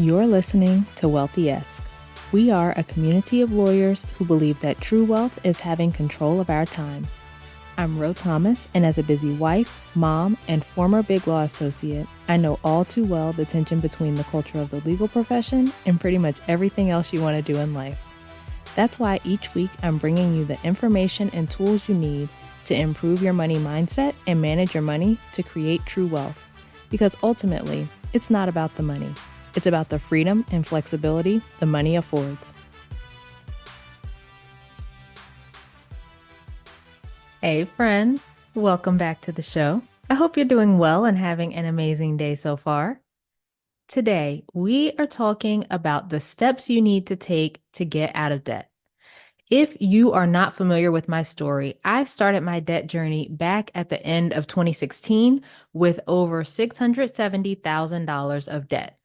You're listening to Wealthy-esque. We are a community of lawyers who believe that true wealth is having control of our time. I'm Ro Thomas, and as a busy wife, mom, and former Big Law associate, I know all too well the tension between the culture of the legal profession and pretty much everything else you want to do in life. That's why each week I'm bringing you the information and tools you need to improve your money mindset and manage your money to create true wealth. Because ultimately, it's not about the money. It's about the freedom and flexibility the money affords. Hey friend, welcome back to the show. I hope you're doing well and having an amazing day so far. Today, we are talking about the steps you need to take to get out of debt. If you are not familiar with my story, I started my debt journey back at the end of 2016 with over $670,000 of debt.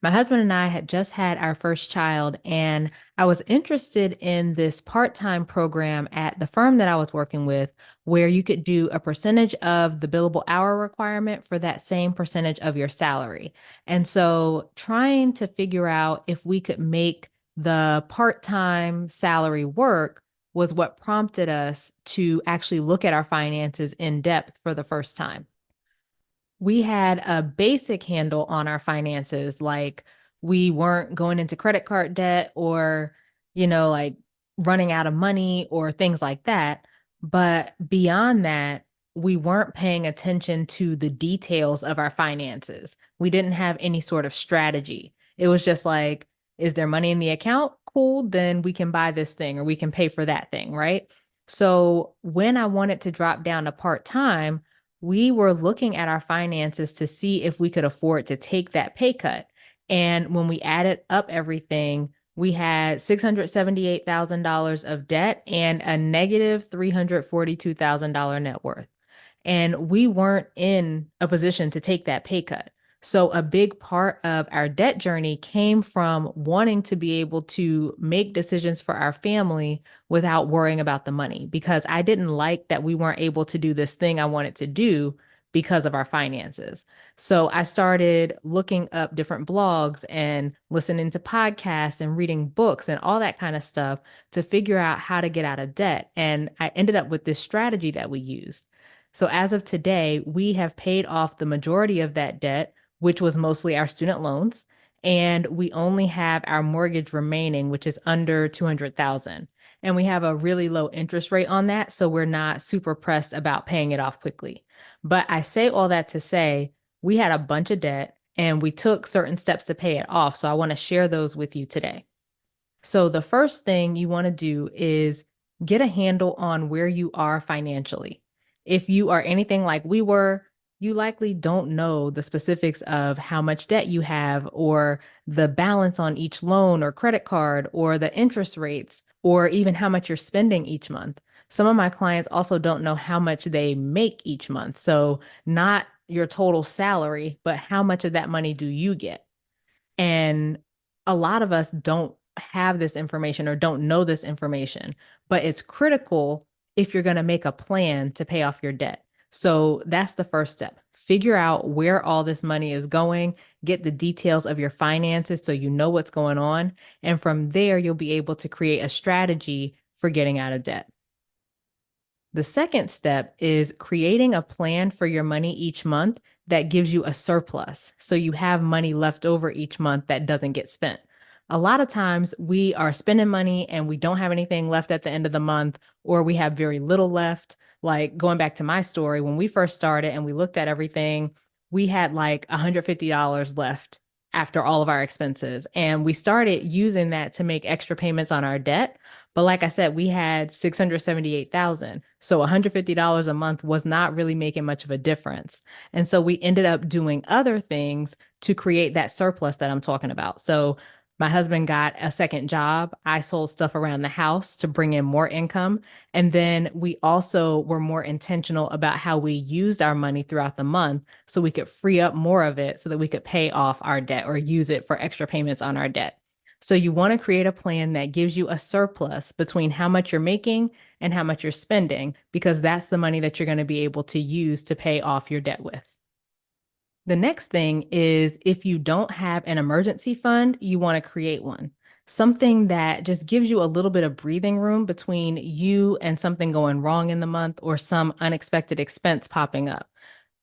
My husband and I had just had our first child, and I was interested in this part-time program at the firm that I was working with, where you could do a percentage of the billable hour requirement for that same percentage of your salary. And so trying to figure out if we could make the part-time salary work was what prompted us to actually look at our finances in depth for the first time. We had a basic handle on our finances, like we weren't going into credit card debt or, like running out of money or things like that. But beyond that, we weren't paying attention to the details of our finances. We didn't have any sort of strategy. It was just like, is there money in the account? Cool, then we can buy this thing or we can pay for that thing, right? So when I wanted to drop down to part-time, we were looking at our finances to see if we could afford to take that pay cut. And when we added up everything, we had $678,000 of debt and a negative $342,000 net worth. And we weren't in a position to take that pay cut. So a big part of our debt journey came from wanting to be able to make decisions for our family without worrying about the money, because I didn't like that we weren't able to do this thing I wanted to do because of our finances. So I started looking up different blogs and listening to podcasts and reading books and all that kind of stuff to figure out how to get out of debt. And I ended up with this strategy that we used. So as of today, we have paid off the majority of that debt, which was mostly our student loans, and we only have our mortgage remaining, which is under 200,000. And we have a really low interest rate on that, so we're not super pressed about paying it off quickly. But I say all that to say, we had a bunch of debt and we took certain steps to pay it off. So I want to share those with you today. So the first thing you want to do is get a handle on where you are financially. If you are anything like we were, you likely don't know the specifics of how much debt you have or the balance on each loan or credit card or the interest rates or even how much you're spending each month. Some of my clients also don't know how much they make each month. So not your total salary, but how much of that money do you get? And a lot of us don't have this information or don't know this information, but it's critical if you're going to make a plan to pay off your debt. So that's the first step. Figure out where all this money is going, get the details of your finances so you know what's going on. And from there, you'll be able to create a strategy for getting out of debt. The second step is creating a plan for your money each month that gives you a surplus. So you have money left over each month that doesn't get spent. A lot of times we are spending money and we don't have anything left at the end of the month, or we have very little left. Like going back to my story, when we first started and we looked at everything, we had like $150 left after all of our expenses. And we started using that to make extra payments on our debt. But like I said, we had 678,000. So $150 a month was not really making much of a difference. And so we ended up doing other things to create that surplus that I'm talking about. So my husband got a second job. I sold stuff around the house to bring in more income. And then we also were more intentional about how we used our money throughout the month so we could free up more of it so that we could pay off our debt or use it for extra payments on our debt. So you want to create a plan that gives you a surplus between how much you're making and how much you're spending, because that's the money that you're going to be able to use to pay off your debt with. The next thing is if you don't have an emergency fund, you want to create one. Something that just gives you a little bit of breathing room between you and something going wrong in the month or some unexpected expense popping up.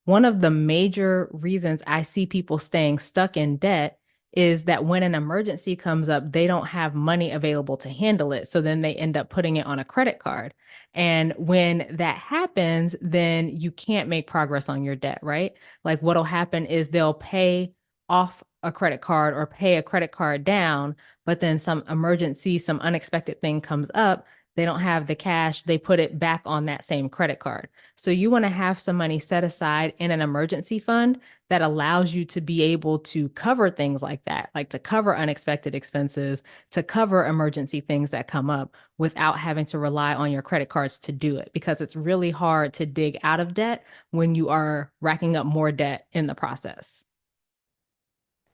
One of the major reasons I see people staying stuck in debt is that when an emergency comes up, they don't have money available to handle it. So then they end up putting it on a credit card. And when that happens, then you can't make progress on your debt, right? Like what'll happen is they'll pay off a credit card or pay a credit card down, but then some emergency, some unexpected thing comes up. They don't have the cash, they put it back on that same credit card. So you want to have some money set aside in an emergency fund that allows you to be able to cover things like that, like to cover unexpected expenses, to cover emergency things that come up without having to rely on your credit cards to do it, because it's really hard to dig out of debt when you are racking up more debt in the process.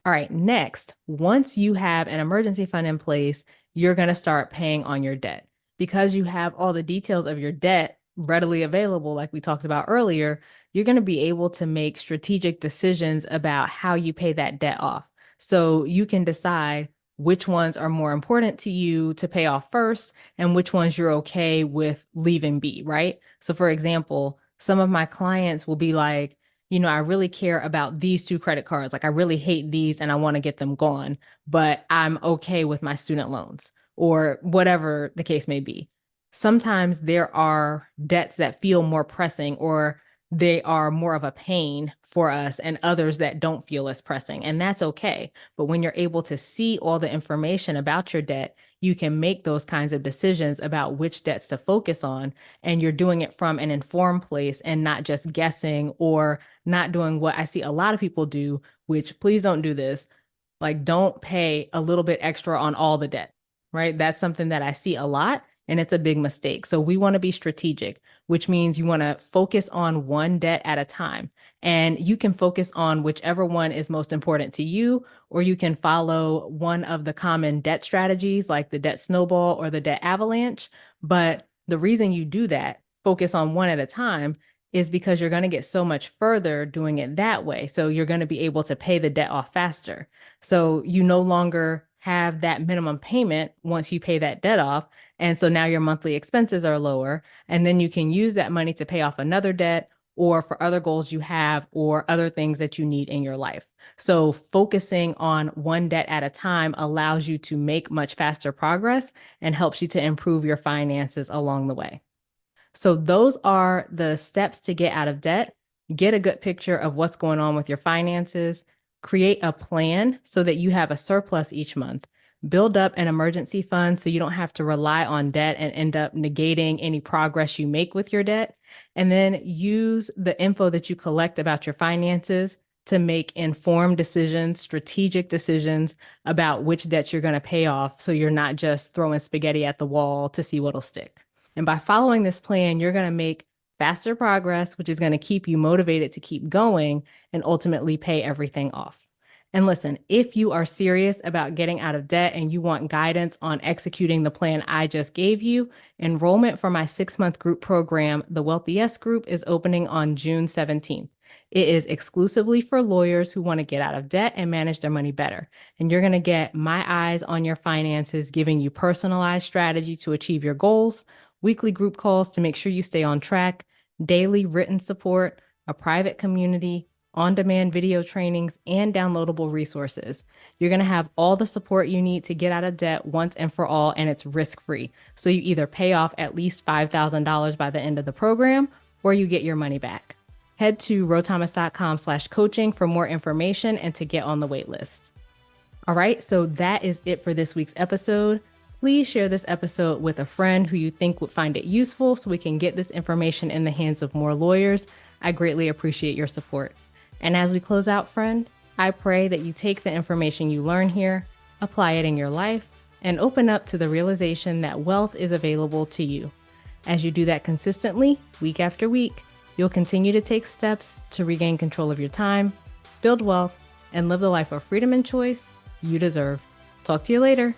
All right, next, once you have an emergency fund in place, you're going to start paying on your debt. Because you have all the details of your debt readily available, like we talked about earlier, you're going to be able to make strategic decisions about how you pay that debt off. So you can decide which ones are more important to you to pay off first and which ones you're okay with leaving be, right? So, for example, some of my clients will be like, I really care about these two credit cards. Like, I really hate these and I want to get them gone, but I'm okay with my student loans or whatever the case may be. Sometimes there are debts that feel more pressing or they are more of a pain for us and others that don't feel as pressing. And that's okay. But when you're able to see all the information about your debt, you can make those kinds of decisions about which debts to focus on. And you're doing it from an informed place and not just guessing or not doing what I see a lot of people do, which please don't do this. Like, don't pay a little bit extra on all the debt, right? That's something that I see a lot and it's a big mistake. So we want to be strategic, which means you want to focus on one debt at a time. And you can focus on whichever one is most important to you, or you can follow one of the common debt strategies like the debt snowball or the debt avalanche. But the reason you do that, focus on one at a time, is because you're going to get so much further doing it that way. So you're going to be able to pay the debt off faster. So you no longer have that minimum payment once you pay that debt off. And so now your monthly expenses are lower. And then you can use that money to pay off another debt or for other goals you have or other things that you need in your life. So focusing on one debt at a time allows you to make much faster progress and helps you to improve your finances along the way. So those are the steps to get out of debt. Get a good picture of what's going on with your finances. Create a plan so that you have a surplus each month. Build up an emergency fund so you don't have to rely on debt and end up negating any progress you make with your debt. And then use the info that you collect about your finances to make informed decisions, strategic decisions about which debts you're going to pay off so you're not just throwing spaghetti at the wall to see what'll stick. And by following this plan, you're going to make faster progress, which is going to keep you motivated to keep going and ultimately pay everything off. And listen, if you are serious about getting out of debt and you want guidance on executing the plan I just gave you, enrollment for my 6-month group program, the Wealthy Yes Group, is opening on June 17th. It is exclusively for lawyers who want to get out of debt and manage their money better. And you're going to get my eyes on your finances, giving you personalized strategy to achieve your goals, weekly group calls to make sure you stay on track, daily written support, a private community, on-demand video trainings, and downloadable resources. You're going to have all the support you need to get out of debt once and for all, and it's risk-free. So you either pay off at least $5,000 by the end of the program, or you get your money back. Head to rothomas.com/coaching for more information and to get on the wait list. All right, so that is it for this week's episode. Please share this episode with a friend who you think would find it useful so we can get this information in the hands of more lawyers. I greatly appreciate your support. And as we close out, friend, I pray that you take the information you learn here, apply it in your life, and open up to the realization that wealth is available to you. As you do that consistently, week after week, you'll continue to take steps to regain control of your time, build wealth, and live the life of freedom and choice you deserve. Talk to you later.